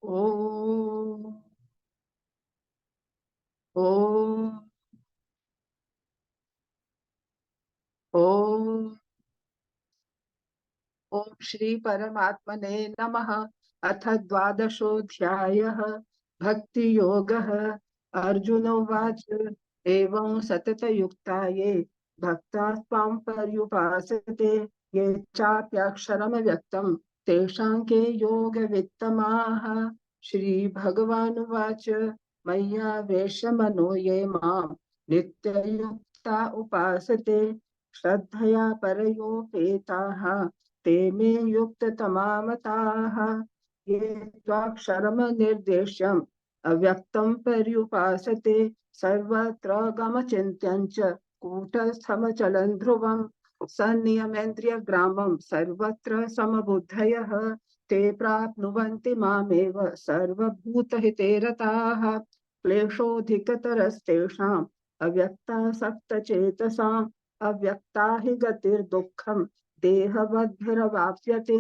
ओम ओम ओम ओम श्री परमात्मने नमः। अथ द्वादशोऽध्यायः। भक्ति योगः। अर्जुन उवाच एवं सततयुक्ता ये भक्ता त्वां पर्युपासते ये चाप्यक्षरमव्यक्तं तेषां के योगवित्तमाः। श्रीभगवानुवाच मय्यावेशमनो ये मां नित्ययुक्ता उपासते श्रद्धया परयोपेताः ते मे युक्ततमा मताः। ये त्वाक्षरम निर्देश्यम् अव्यक्तं पर्युपासते सर्वत्र गमचिन्त्यं च कूटस्थमचलं ध्रुवम् सन्नियमेन्द्रियग्रामं सर्वत्र समबुद्धयः ते प्राप्नुवन्ति मामेव सर्वभूतहिते रताः। क्लेशोऽधिकतरस्तेषाम् अव्यक्तासक्तचेतसाम् अव्यक्ता हि गतिर्दुःखम् देहवद्भिरवाप्यते।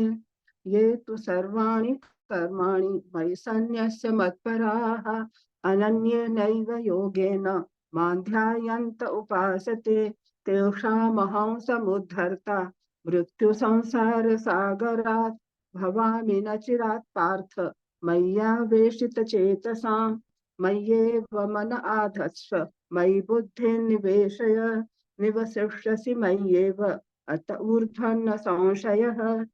ये तु सर्वाणि कर्माणि मयि सन्न्यस्य मत्पराः अनन्येनैव योगेन मां ध्यायन्त उपासते तेषामहं समुद्धर्ता मृत्युसंसारसागरात् भवामि न चिरात् पार्थ मय्यावेशितचेतसाम्। मय्येव मन आधत्स्व मयि बुद्धिं निवेशय निवसिष्यसि मय्येव अत ऊर्ध्वन्न संशयः।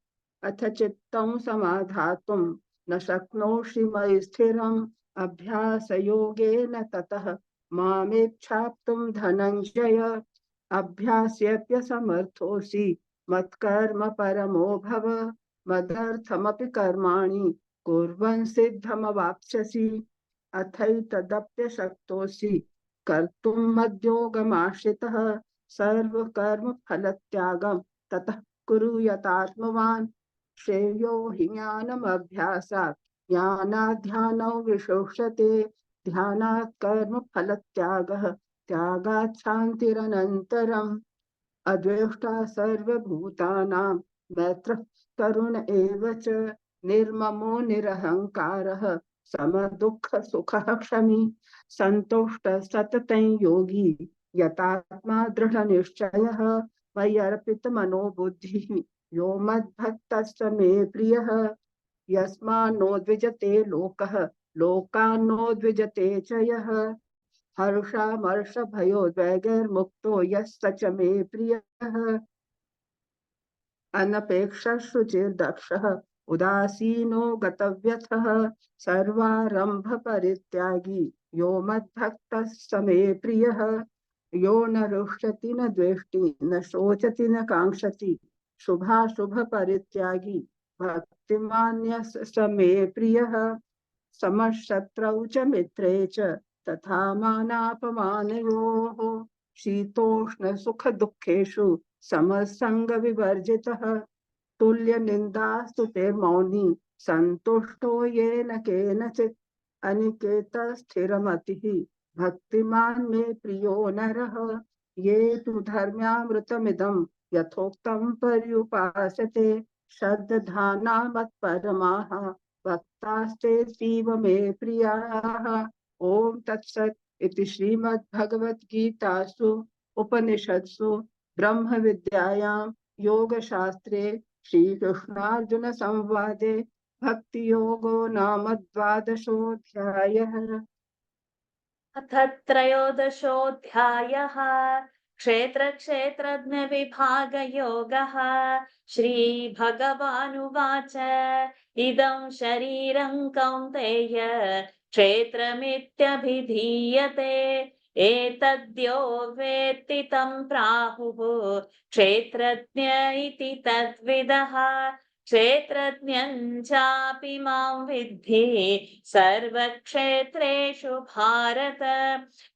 अथ चित्तं समाधातुं न शक्नोषि मयि स्थिरम् अभ्यासयोगेन ततः मामेच्छाप्तुं धनञ्जय। अभ्यास्यप्यसमर्थोऽसि मत्कर्म परमो भव मदर्थमपि कर्माणि कुर्वन् सिद्धमवाप्स्यसि। अथैतदप्यशक्तोऽसि कर्तुं मद्योगमाश्रितः सर्वकर्म फलत्यागं ततः कुरु यतात्मवान्। श्रेयो हि ज्ञानमभ्यासात् ज्ञानात् ध्यानौ विशोष्यते ध्यानात् कर्म फलत्यागः त्यागात् शान्तिरनन्तरम्। अद्वेष्टा सर्वभूतानां मैत्रः करुण एव च निर्ममो निरहङ्कारः समदुःखसुखः क्षमी सन्तुष्टः सततं योगी यतात्मा दृढनिश्चयः मय्यर्पितमनो बुद्धिः यो मद्भक्तः मे प्रियः। यस्मान्नो द्विजते लोकः लोकान्नो द्विजते च यः हर्षामर्षभयोद्वेगैर्मुक्तो यः स च मे प्रियः। अनपेक्षः शुचिर्दक्षः उदासीनो गतव्यथः सर्वारंभ परित्यागी यो मद्भक्तः स मे प्रियः। यो न रुष्यति न द्वेष्टि न शोचति न कांक्षति शुभाशुभ परित्यागी भक्तिमान्यः स मे प्रियः। समशत्रौ च मित्रे च तथा मानापमानयोः शीतोष्ण सुख दुःखेषु समसंग विवर्जितः तुल्य निंदास्तुतिर्मौनी संतुष्टो येन केनचित् अनिकेत स्थिरमतिः भक्तिमान् मे प्रियो नरः। ये तु धर्म्यामृतमिदं यथोक्तं पर्युपासते श्रद्धाना मत्परमाः भक्तास्तेऽतीव मे प्रियाः। ओम तत्सत् इति श्रीमद्भगवद्गीतासु उपनिषत्सु ब्रह्म विद्यायां योगशास्त्रे श्रीकृष्णार्जुन संवादे भक्ति योगो नाम द्वादशोऽध्यायः। अथ त्रयोदशोऽध्यायः क्षेत्रक्षेत्रज्ञ विभागयोगः। श्रीभगवानुवाच इदं शरीरं कौन्तेय क्षेत्रमित्यभिधीयते एतद्यो वेत्ति तं प्राहुः क्षेत्रज्ञ इति तद्विदः। क्षेत्रज्ञं चापि मां विद्धि सर्वक्षेत्रेषु भारत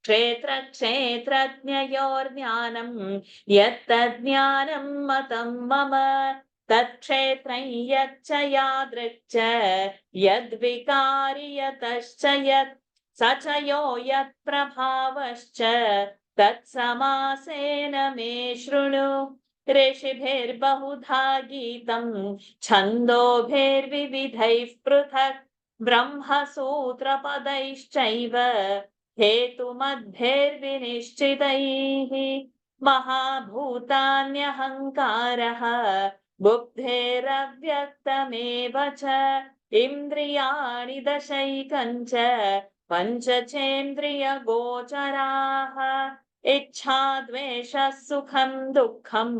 क्षेत्रक्षेत्रज्ञयोर्ज्ञानं यत्तज्ज्ञानं मतं मम तत्क्षेत्रं यच्च यादृक् च यद्विकारि यतश्च यत् स च यो यत्प्रभावश्च तत्समासेन मे शृणु। ऋषिभिर्बहुधा गीतं छन्दोभिर्विविधैः पृथक् ब्रह्मसूत्रपदैश्चैव हेतुमद्भिर्विनिश्चितैः महाभूतान्यहङ्कारः बुद्धेरव्यक्तमेव च इन्द्रियाणि दशैकञ्च पञ्चचेन्द्रियगोचराः इच्छा द्वेषः सुखं दुःखं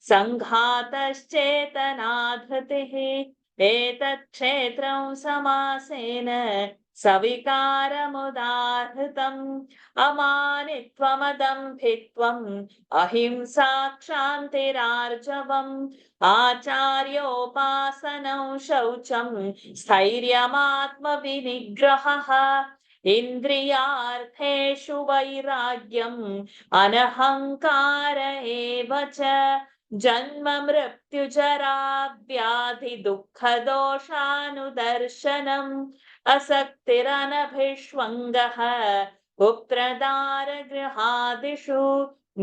सङ्घातश्चेतना धृतिः एतत् क्षेत्रं समासेन सविकारमुदाहृतम् अमानित्वमदम्भित्वम् अहिंसा क्षान्तिरार्जवम् आचार्योपासनं शौचं स्थैर्यमात्मविनिग्रहः इन्द्रियार्थेषु वैराग्यम् अनहङ्कार एव च जन्म मृत्युजरा व्याधि दुःखदोषानुदर्शनम् असक्तिरनभिष्वङ्गः पुत्रदारगृहादिषु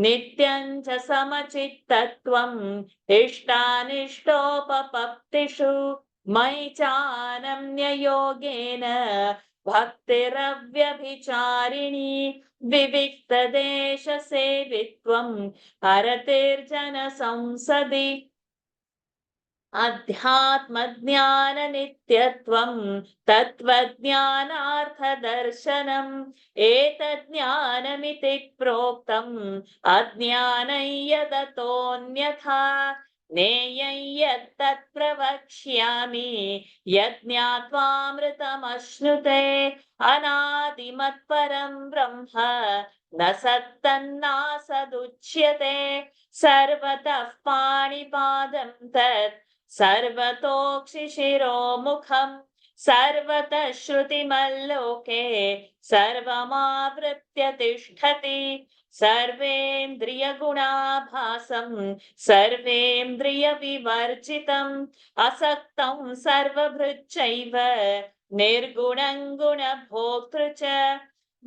नित्यं च समचित्तत्वम् इष्टानिष्टोपपत्तिषु मयि चानन्ययोगेन भक्तिरव्यभिचारिणी विविक्तदेशसेवित्वम् हरतिर्जनसंसदि अध्यात्मज्ञाननित्यत्वम् तत्त्वज्ञानार्थदर्शनम् एतज्ज्ञानमिति प्रोक्तम् अज्ञानं यदतोऽन्यथा ज्ञेयं यत्तत् प्रवक्ष्यामि यज्ञात्वामृतमश्नुते अनादिमत्परं ब्रह्म न सत्तन्नासदुच्यते सर्वतः पाणिपादं तत् सर्वतोक्षिशिरोमुखम् सर्वतः श्रुतिमल्लोके सर्वमावृत्य तिष्ठति सर्वेन्द्रियगुणाभासं सर्वेन्द्रियविवर्जितम् असक्तं सर्वभृच्चैव निर्गुणं गुणभोक्तृ च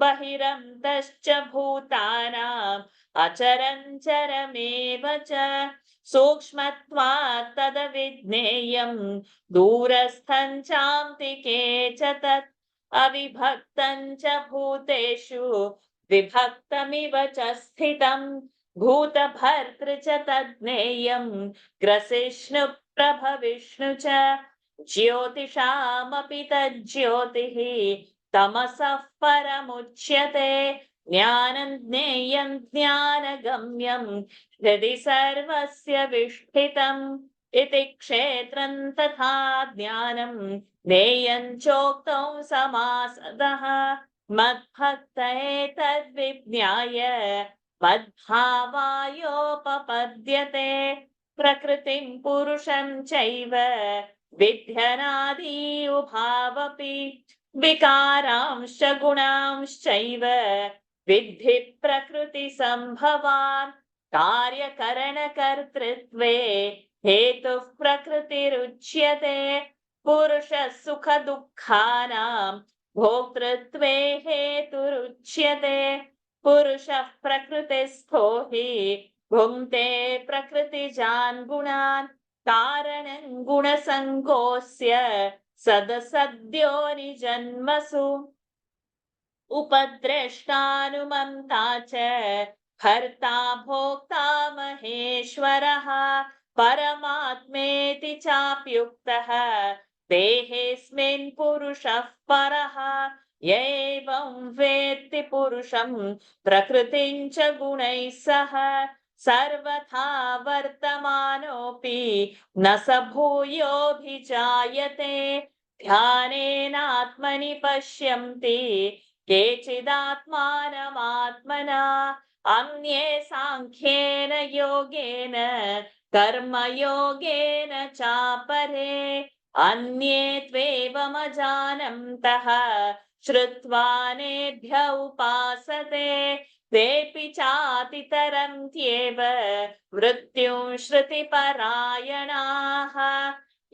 बहिरन्तश्च भूतानाम् अचरञ्चरमेव च सूक्ष्मत्वात् तदविज्ञेयं दूरस्थं चान्तिके च तत् अविभक्तं च भूतेषु विभक्तमिव च स्थितं भूतभर्तृ च तज्ज्ञेयं ग्रसिष्णु प्रभविष्णु च ज्योतिषामपि तज्ज्योतिः तमसः परमुच्यते ज्ञानं ज्ञेयं ज्ञानगम्यं हृदि सर्वस्य विष्ठितम् इति क्षेत्रं तथा ज्ञानं ज्ञेयं चोक्तं समासदः मद्भक्त एतद्विज्ञाय मद्भावायोपपद्यते प्रकृतिं पुरुषं चैव विध्यनादि उभावपि विकारांश्च गुणांश्चैव विद्धि प्रकृतिसम्भवान् कार्यकरणकर्तृत्वे हेतुः प्रकृतिरुच्यते पुरुषः सुखदुःखानां भोक्तृत्वे हेतुरुच्यते पुरुषः प्रकृतिस्थो हि भुङ्क्ते प्रकृतिजान् गुणान् कारणं गुणसङ्गोऽस्य सदसद्यो निजन्मसु उपद्रष्टानुमन्ता च भर्ता भोक्ता महेश्वरः परमात्मेति चाप्युक्तः देहेऽस्मिन् पुरुषः परः य एवं वेत्ति पुरुषं प्रकृतिं च गुणैः सह सर्वथा वर्तमानोऽपि न स भूयोऽभिजायते ध्यानेनात्मनि पश्यन्ति केचिदात्मानमात्मना अन्ये साङ्ख्येन योगेन कर्मयोगेन चापरे अन्ये त्वेवमजानन्तः श्रुत्वानेभ्य उपासते तेऽपि चातितरन्त्येव मृत्युं श्रुतिपरायणाः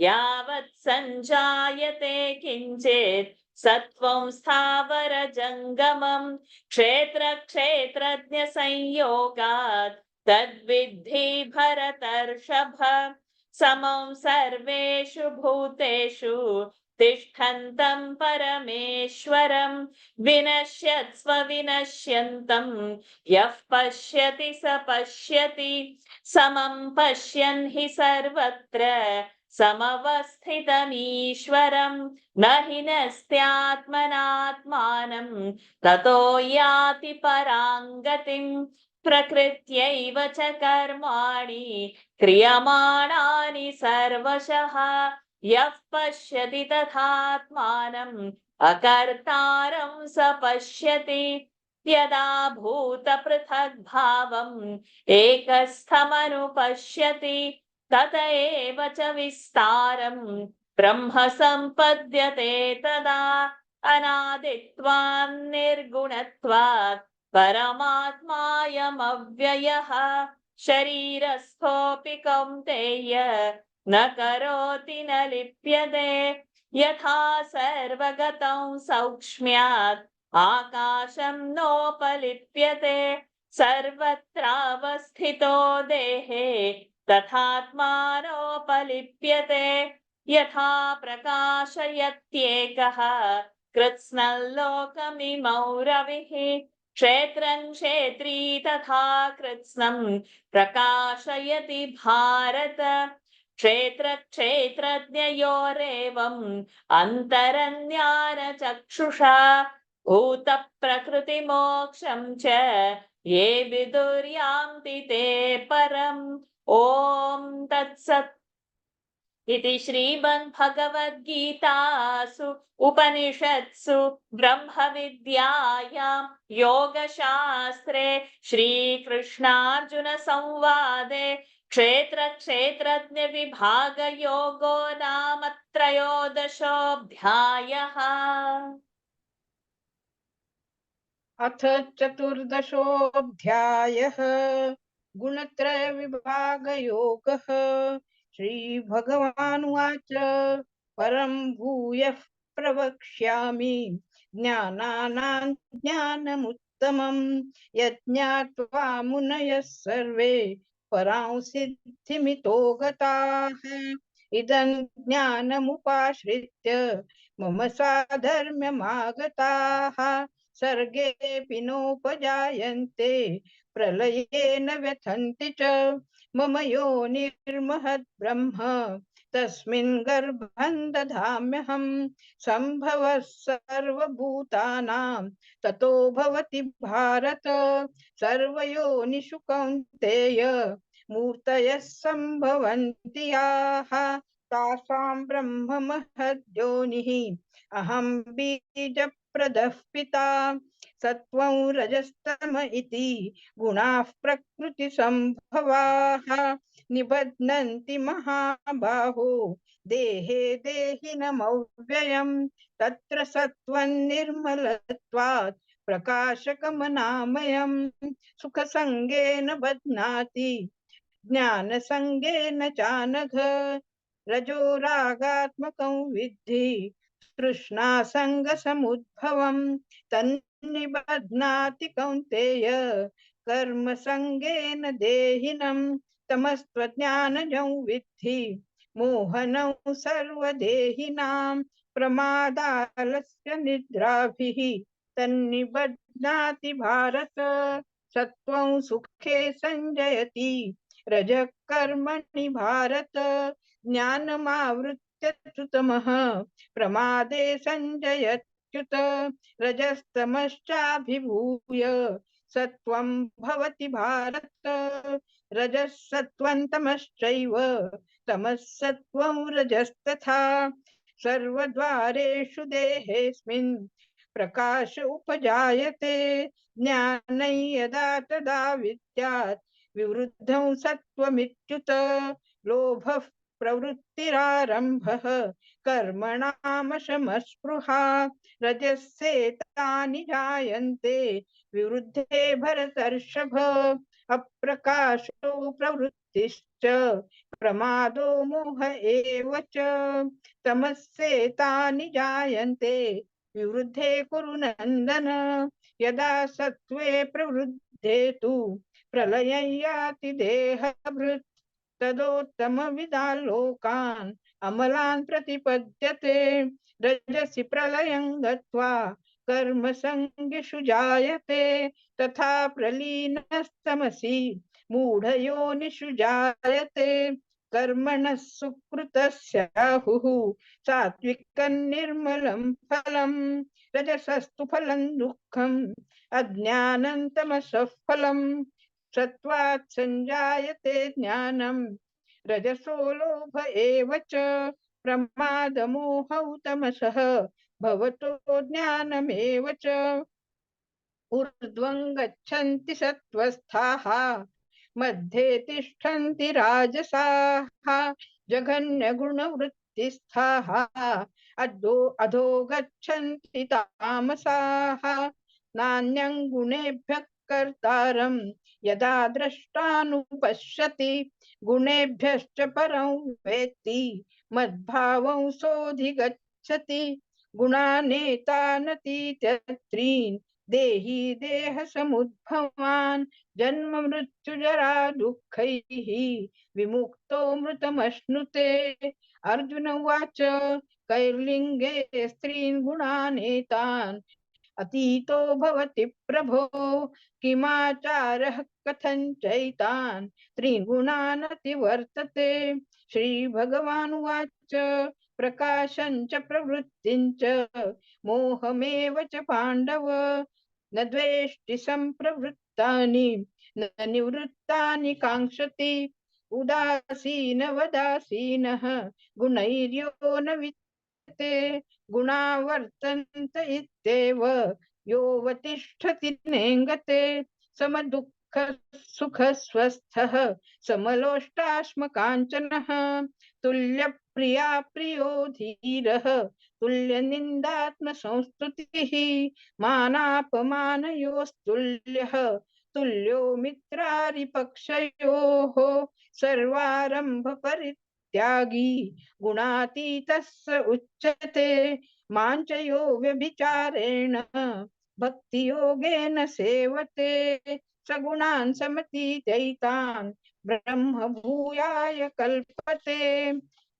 यावत् सञ्जायते किञ्चित् सत्त्वं स्थावरजङ्गमं क्षेत्रक्षेत्रज्ञसंयोगात् तद्विद्धि भरतर्षभ समं सर्वेषु भूतेषु तिष्ठन्तं परमेश्वरं विनश्यत्स्व विनश्यन्तं यः पश्यति स पश्यति समं पश्यन् हि सर्वत्र समवस्थितमीश्वरं न हि नस्त्यात्मनात्मानं ततो याति परां गतिं प्रकृत्यैव च कर्माणि क्रियमाणानि सर्वशः यः पश्यति तथात्मानम् अकर्तारं स पश्यति यदा भूतपृथग्भावम् एकस्थमनुपश्यति तत एव च विस्तारं ब्रह्म सम्पद्यते तदा अनादित्वान् निर्गुणत्वात् परमात्मायमव्ययः शरीरस्थोऽपि कौन्तेय न करोति न लिप्यते यथा सर्वगतं सौक्ष्म्यात् आकाशं नोपलिप्यते सर्वत्रावस्थितो देहे तथात्मानोपलिप्यते यथा प्रकाशयत्येकः कृत्स्नल्लोकमिमौ रविः क्षेत्रं क्षेत्री तथा कृत्स्नं प्रकाशयति भारत क्षेत्र क्षेत्रज्ञयोरेवम् अन्तरज्ञानचक्षुषा भूत प्रकृति मोक्षं च ये विदुर्यान्ति ते परम् ॐ तत्सत् इति श्रीमद्भगवद्गीतासु उपनिषत्सु ब्रह्मविद्यायां योगशास्त्रे श्रीकृष्णार्जुनसंवादे क्षेत्रक्षेत्रज्ञविभागयोगो नाम त्रयोदशोऽध्यायः। अथ चतुर्दशोऽध्यायः गुणत्रय विभागयोगः। श्रीभगवानुवाच परं भूयः प्रवक्ष्यामि ज्ञानानां ज्ञानमुत्तमं यज्ञात्वा मुनयः सर्वे परां सिद्धिमितो गताः इदं ज्ञानमुपाश्रित्य मम साधर्म्यमागताः सर्गेऽपि नोपजायन्ते प्रलये न व्यथन्ति च मम योनिर्महद् ब्रह्म तस्मिन् गर्भं दधाम्यहं सम्भवः सर्वभूतानां ततो भवति भारत सर्वयोनिषु कौन्तेय मूर्तयः सम्भवन्ति याः तासां ब्रह्म महद्योनिः अहं बीजप्रदः पिता सत्त्वं रजस्तम इति गुणाः प्रकृतिसम्भवाः निबध्नन्ति महाबाहो देहे देहिनमव्ययम् तत्र सत्त्वं निर्मलत्वात् प्रकाशकमनामयम् सुखसङ्गेन बध्नाति ज्ञानसङ्गेन चानघ रजो रागात्मकं विद्धि तृष्णासङ्गसमुद्भवम् तन्निबध्नाति कौन्तेय कर्मसङ्गेन देहिनम् तमस्त्वज्ञानजं विद्धि मोहनं सर्वदेहिनां प्रमादालस्य निद्राभिः तन्निबध्नाति भारत सत्त्वं सुखे संजयति रजः कर्मणि भारत ज्ञानमावृत्य तमः प्रमादे संजयत्युत रजस्तमश्चाभिभूय सत्त्वं भवति भारत रजः सत्त्वं तमश्चैव तमः सत्त्वं रजस्तथा सर्वद्वारेषु देहेऽस्मिन् प्रकाश उपजायते ज्ञानं यदा तदा विद्यात् विवृद्धं सत्त्वमित्युत लोभः प्रवृत्तिरारम्भः कर्मणामशमस्पृहा रजस्येतानि जायन्ते विवृद्धे भरतर्षभ अप्रकाशो प्रवृत्तिश्च प्रमादो मोह एव च तमस्येतानि जायन्ते विवृद्धे कुरु नन्दन यदा सत्त्वे प्रवृद्धे तु प्रलयं याति देहभृत् तदोत्तमविदान् लोकान् अमलान् प्रतिपद्यते। रजसि प्रलयं गत्वा कर्मसङ्गिषु जायते, तथा प्रलीनस्तमसि मूढयोनिषु जायते। कर्मणः सुकृतस्याहुः सात्विकं निर्मलं फलम्, रजसस्तु फलं दुःखम् अज्ञानं तमसः फलम्। सत्त्वात् संजायते ज्ञानं, रजसो लोभ एव च, प्रमादमोहौ तमसः भवतो ज्ञानमेव च। ऊर्ध्वं गच्छन्ति सत्त्वस्थाः मध्ये तिष्ठन्ति राजसाः, जघन्यगुणवृत्तिस्थाः अधो गच्छन्ति तामसाः। नान्यं गुणेभ्यः कर्तारं यदा द्रष्टानुपश्यति, गुणेभ्यश्च परं वेत्ति मद्भावं सोऽधिगच्छति। गुणानेतानतीत्यत्रीन् देहि देहसमुद्भवान्, जन्म मृत्युजरा दुःखैः विमुक्तो मृतमश्नुते। अर्जुन उवाच कैर्लिङ्गे स्त्रीन् गुणानेतान् अतीतो भवति प्रभो, किमाचारः कथञ्चैतान् त्रीन् गुणान् अतिवर्तते। श्रीभगवानुवाच प्रकाशं च प्रवृत्तिं च मोहमेव च पाण्डव, न द्वेष्टि सम्प्रवृत्तानि न निवृत्तानि काङ्क्षति। उदासीनवदासीनः गुणैर्यो न विद्यते, गुणा वर्तन्त इत्येव योऽवतिष्ठति नेङ्गते। समदुःख सुखस्वस्थः समलोष्टाश्मकाञ्चनः, तुल्यप्रिया प्रियो धीरः तुल्यनिन्दात्मसंस्तुतिः। मानापमानयोस्तुल्यः तुल्यो मित्रारिपक्षयोः, सर्वारम्भ परित्यागी गुणातीतः स उच्यते। माञ्चयो व्यभिचारेण भक्तियोगेन सेवते, सगुणान् समतीतैतान् ब्रह्म भूयाय कल्पते।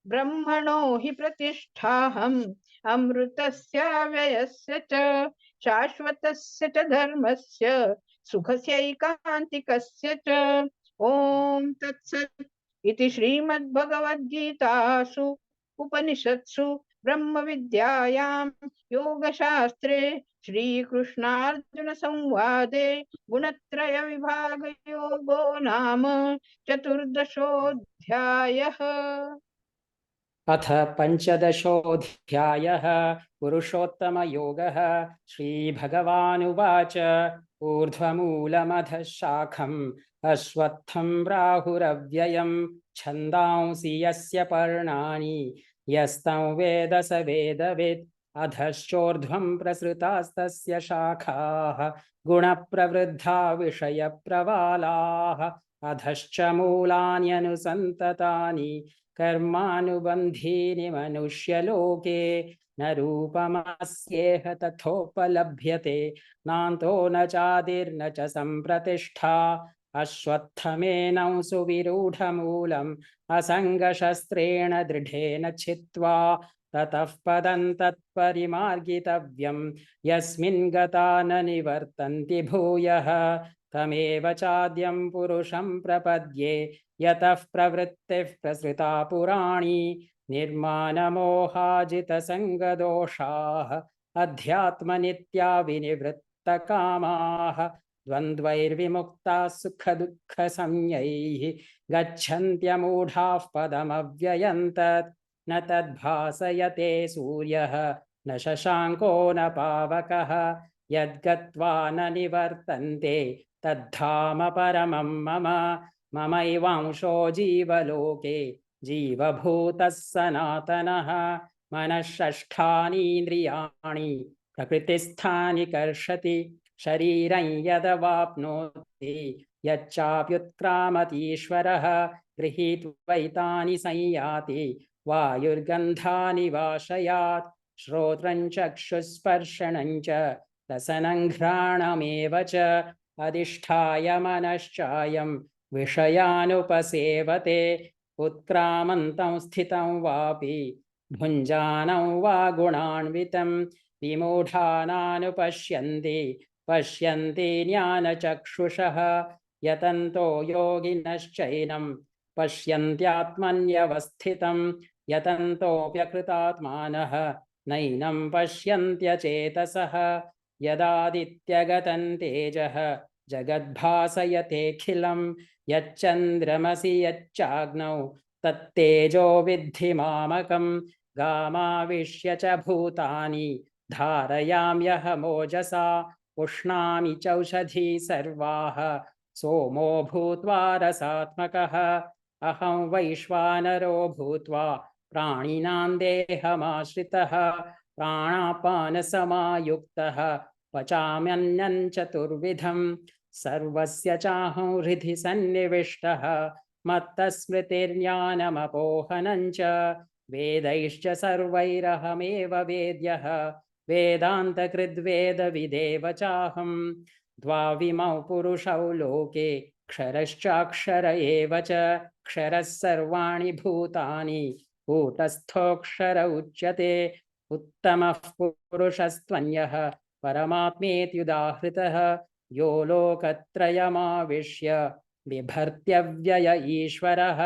ब्रह्मणो हि प्रतिष्ठाहम् अमृतस्याव्ययस्य च, शाश्वतस्य च धर्मस्य सुखस्यैकान्तिकस्य च। ॐ तत्सत् इति श्रीमद्भगवद्गीतासु उपनिषत्सु ब्रह्मविद्यायां योगशास्त्रे श्रीकृष्णार्जुन संवादे गुणत्रय विभाग योगो नाम चतुर्दशोऽध्यायः। अथ पंचदशोऽध्यायः पुरुषोत्तमयोगः। श्रीभगवानुवाच ऊर्ध्वमूलमधः शाखम् अश्वत्थं प्राहुरव्ययं, छन्दांसि यस्य पर्णानि यस्तं वेद स वेदवित्। अधश्चोर्ध्वं प्रसृतास्तस्य शाखाः गुणप्रवृद्धा विषयप्रवालाः, अधश्च मूलान्यनुसन्ततानि कर्मानुबन्धीनि मनुष्यलोके। न रूपमस्येह तथोपलभ्यते, नान्तो न चादिर्न च सम्प्रतिष्ठा। अश्वत्थमेनं सुविरूढमूलम् असङ्गशस्त्रेण दृढेन छित्त्वा, ततः पदं तत्परिमार्गितव्यं यस्मिन् गता न निवर्तन्ति भूयः। तमेव चाद्यं पुरुषं प्रपद्ये, यतः प्रवृत्तिः प्रसृता पुराणी। निर्मानमोहाजितसङ्गदोषाः अध्यात्मनित्या विनिवृत्तकामाः, द्वन्द्वैर्विमुक्ताः सुखदुःखसंज्ञैः गच्छन्त्यमूढाः पदमव्ययं तत्। न तद्भासयते सूर्यः न शशाङ्को न पावकः, यद्गत्वा न निवर्तन्ते तद्धाम परमं मम। ममैवांशो जीवलोके जीवभूतः सनातनः। मनःषष्ठानीन्द्रियाणि प्रकृतिस्थानि कर्षति, शरीरं यदवाप्नोति यच्चाप्युत्क्रामतीश्वरः। गृहीत्वैतानि संयाति वायुर्गन्धानि वाशयात्, श्रोत्रं चक्षुस्पर्शनं च रसनं घ्राणमेव च। अधिष्ठाय मनश्चायं विषयानुपसेवते, उत्क्रामन्तं स्थितं वापि भुञ्जानं वा गुणान्वितं विमूढानानुपश्यन्ति पश्यन्ति ज्ञानचक्षुषः यतन्तो योगिनश्चैनं पश्यन्त्यात्मन्यवस्थितं यतन्तोऽप्यकृतात्मानः नैनं पश्यन्त्यचेतसः यदादित्यगतं तेजः जगद्भासयतेऽखिलं यच्चन्द्रमसि यच्चाग्नौ तत्तेजो विद्धि मामकं गामाविश्य च भूतानि धारयाम्यहमोजसा पुष्णामि चौषधी सर्वाः सोमो भूत्वा रसात्मकः अहं वैश्वानरो भूत्वा प्राणिनां देहमाश्रितः प्राणापानसमायुक्तः पचाम्यन्नं चतुर्विधं सर्वस्य चाहं हृदि सन्निविष्टः मत्तस्मृतिर्ज्ञानमपोहनं च वेदैश्च सर्वैरहमेव वेद्यः वेदान्तकृद्वेदविदेव चाहं द्वाविमौ पुरुषौ लोके क्षरश्चाक्षर एव च क्षरः सर्वाणि भूतानि कूटस्थोऽक्षर उच्यते उत्तमः पुरुषस्त्वन्यः परमात्मेत्युदाहृतः यो लोकत्रयमाविश्य बिभर्त्यव्यय ईश्वरः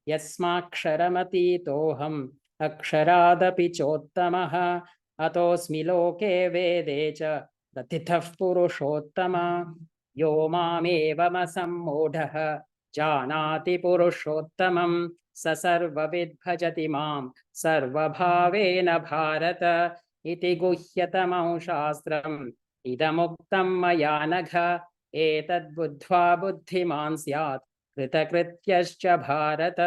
यस्माक्षरमतीतोऽहम् अक्षरादपि चोत्तमः अतोऽस्मि लोके वेदे च प्रथितः पुरुषोत्तम यो मामेवमसम्मूढः जानाति पुरुषोत्तमं स सर्वविद् भजति मां सर्वभावेन भारत इति गुह्यतमं शास्त्रम् इदमुक्तं मया नघ एतद्बुद्ध्वा बुद्धिमान् स्यात् कृतकृत्यश्च भारत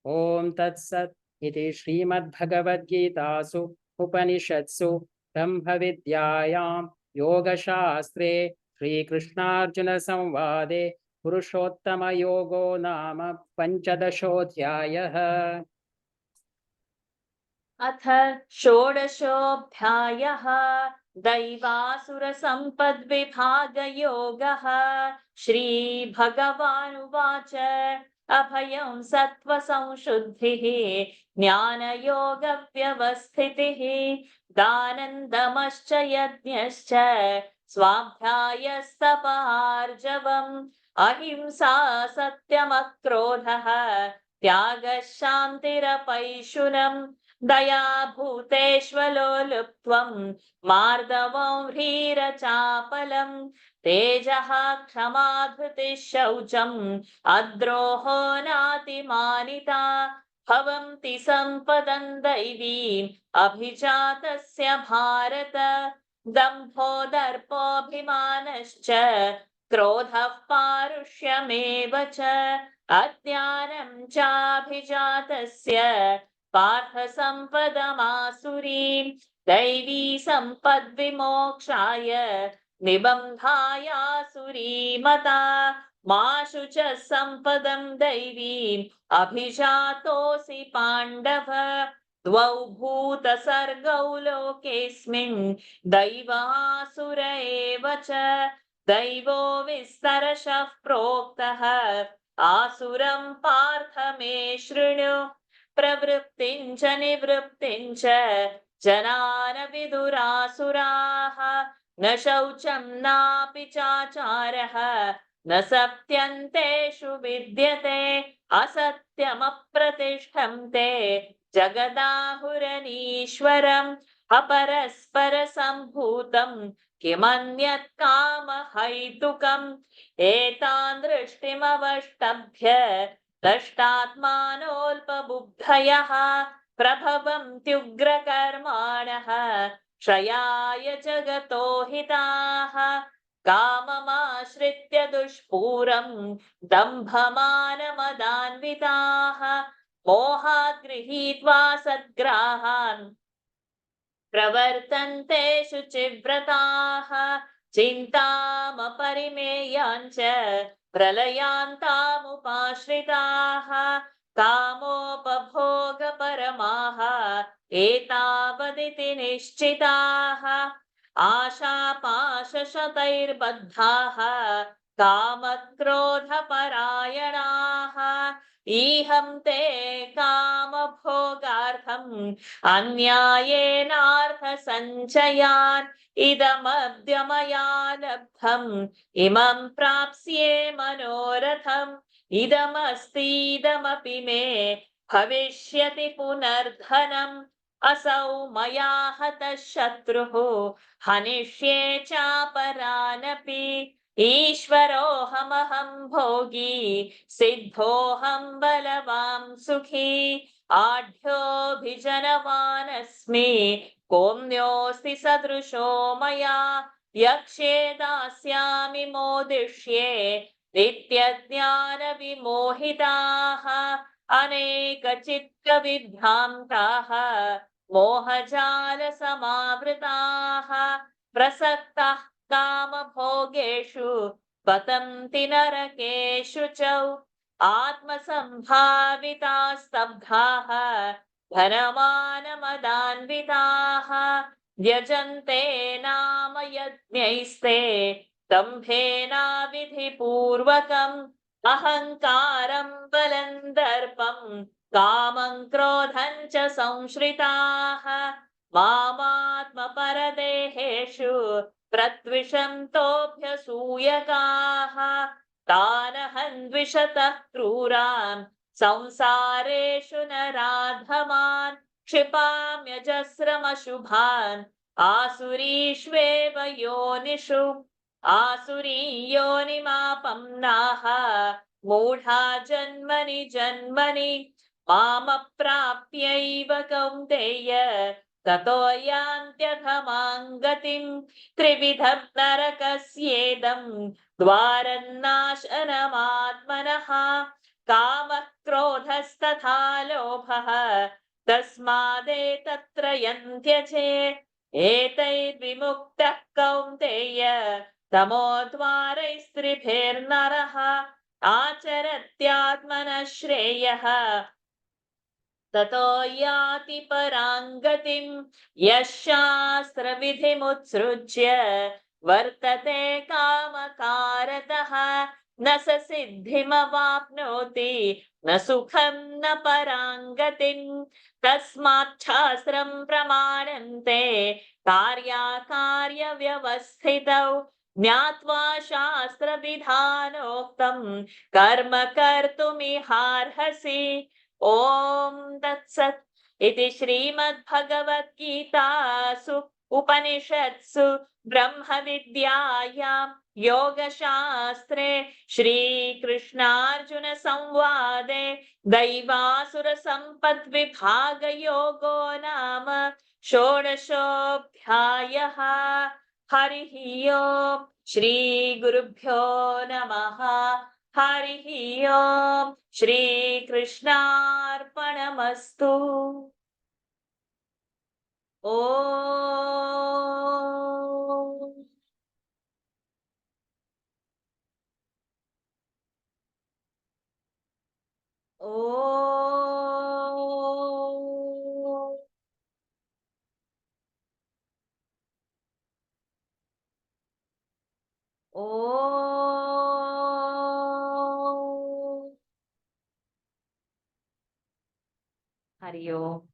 ॐ तत्सत् इति श्रीमद्भगवद्गीतासु उपनिषत्सु ब्रह्मविद्यायां योगशास्त्रे श्रीकृष्णार्जुनसंवादे पुरुषोत्तमयोगो नाम पञ्चदशोऽध्यायः। अथ षोडशोऽध्यायः दैवासुरसम्पद्विभागयोगः श्रीभगवानुवाच अभयं सत्त्वसंशुद्धिः ज्ञानयोगव्यवस्थितिः दानन्दमश्च यज्ञश्च स्वाध्यायस्तपार्जवम् अहिंसा सत्यमक्रोधः त्यागः शान्तिरपैशुनम् दया भूतेष्वलोलुप्त्वं मार्दवं ह्रीरचापलं तेजः क्षमा धृतिः शौचम् अद्रोहो नातिमानिता भवन्ति सम्पदं दैवीम् अभिजातस्य भारत दम्भो दर्पोऽभिमानश्च क्रोधः पारुष्यमेव च अज्ञानं चाभिजातस्य पार्थ सम्पदमासुरीं दैवी सम्पद्विमोक्षाय निबन्धायासुरीमता मा शुचः सम्पदं दैवीम् अभिजातोऽसि पाण्डव द्वौ भूतसर्गौ लोकेऽस्मिन् दैवासुर एव च दैवो विस्तरशः प्रोक्तः आसुरं पार्थ मे शृणु प्रवृत्तिं च निवृत्तिं च जनान विदुरासुराः न शौचं नापि चाचारः न सत्यन्तेषु विद्यते असत्यमप्रतिष्ठं ते जगदाहुरनीश्वरम् अपरस्परसम्भूतं किमन्यत् कामहैतुकम् एतान् दृष्टिमवष्टभ्य दष्टात्मानोऽल्पबुद्धयः प्रभवन्त्युग्रकर्माणः क्षयाय जगतो हिताः काममाश्रित्य दुष्पूरं दम्भमानमदान्विताः मोहात् गृहीत्वा सद्ग्राहान् प्रवर्तन्ते शुचिव्रताः चिन्तामपरिमेयाञ्च प्रलयान्तामुपाश्रिताः कामोपभोगपरमाः एतावदिति निश्चिताः आशापाशशतैर्बद्धाः कामक्रोधपरायणाः इहं ते कामभोगार्थम् अन्यायेनार्थसञ्चयान् इदमद्य मया लब्धम् इमं प्राप्स्ये मनोरथम् इदमस्तीदमपि मे भविष्यति पुनर्धनम् असौ मया हतः शत्रुः हनिष्ये चापरानपि ईश्वरोऽहमहं भोगी सिद्धोऽहं बलवान् सुखी आढ्योऽभिजनवानस्मि कोऽन्योऽस्ति सदृशो मया यक्ष्ये दास्यामि मोदिष्ये नित्यज्ञानविमोहिताः अनेकचित्तविभ्रान्ताः मोहजालसमावृताः प्रसक्ताः कामभोगेषु पतन्ति नरकेषु च आत्मसम्भाविताः स्तब्धाः धनमानमदान्विताः यजन्ते नाम यज्ञैस्ते दम्भेनाविधिपूर्वकम् अहङ्कारं बलं दर्पं कामं क्रोधं च संश्रिताः मामात्मपरदेहेषु प्रद्विषन्तोऽभ्यसूयकाः तानहं द्विषतः क्रूरान् संसारेषु नराधमान् क्षिपाम्यजस्रमशुभान् आसुरीष्वेव योनिषु आसुरीयोनिमापन्नाः मूढा जन्मनि जन्मनि मामप्राप्यैव कौन्तेय ततो यान्त्यधमां गतिम् त्रिविधं नरकस्येदं द्वारन्नाशनमात्मनः कामः क्रोधस्तथा लोभः तस्मादेतत्त्रयं त्यजेत् एतैर्विमुक्तः कौन्तेय तमोद्वारैस्त्रिभिर्नरः आचरत्यात्मनः श्रेयः ततो याति परां गतिम् यः शास्त्रविधिमुत्सृज्य वर्तते कामकारतः न स सिद्धिमवाप्नोति न सुखं न परां गतिम् तस्मात् शास्त्रं प्रमाणन्ते कार्याकार्यव्यवस्थितौ ज्ञात्वा शास्त्रविधानोक्तं कर्म कर्तुमिहार्हसि ॐ तत्सत् इति श्रीमद्भगवद्गीतासु उपनिषत्सु ब्रह्मविद्यायां योगशास्त्रे श्रीकृष्णार्जुन संवादे दैवासुरसम्पद्विभागयोगो नाम षोडशोऽध्यायः हरिः ओम् श्रीगुरुभ्यो नमः हरिः ओम् श्रीकृष्णार्पणमस्तु ॐ ॐ हरि ओम्।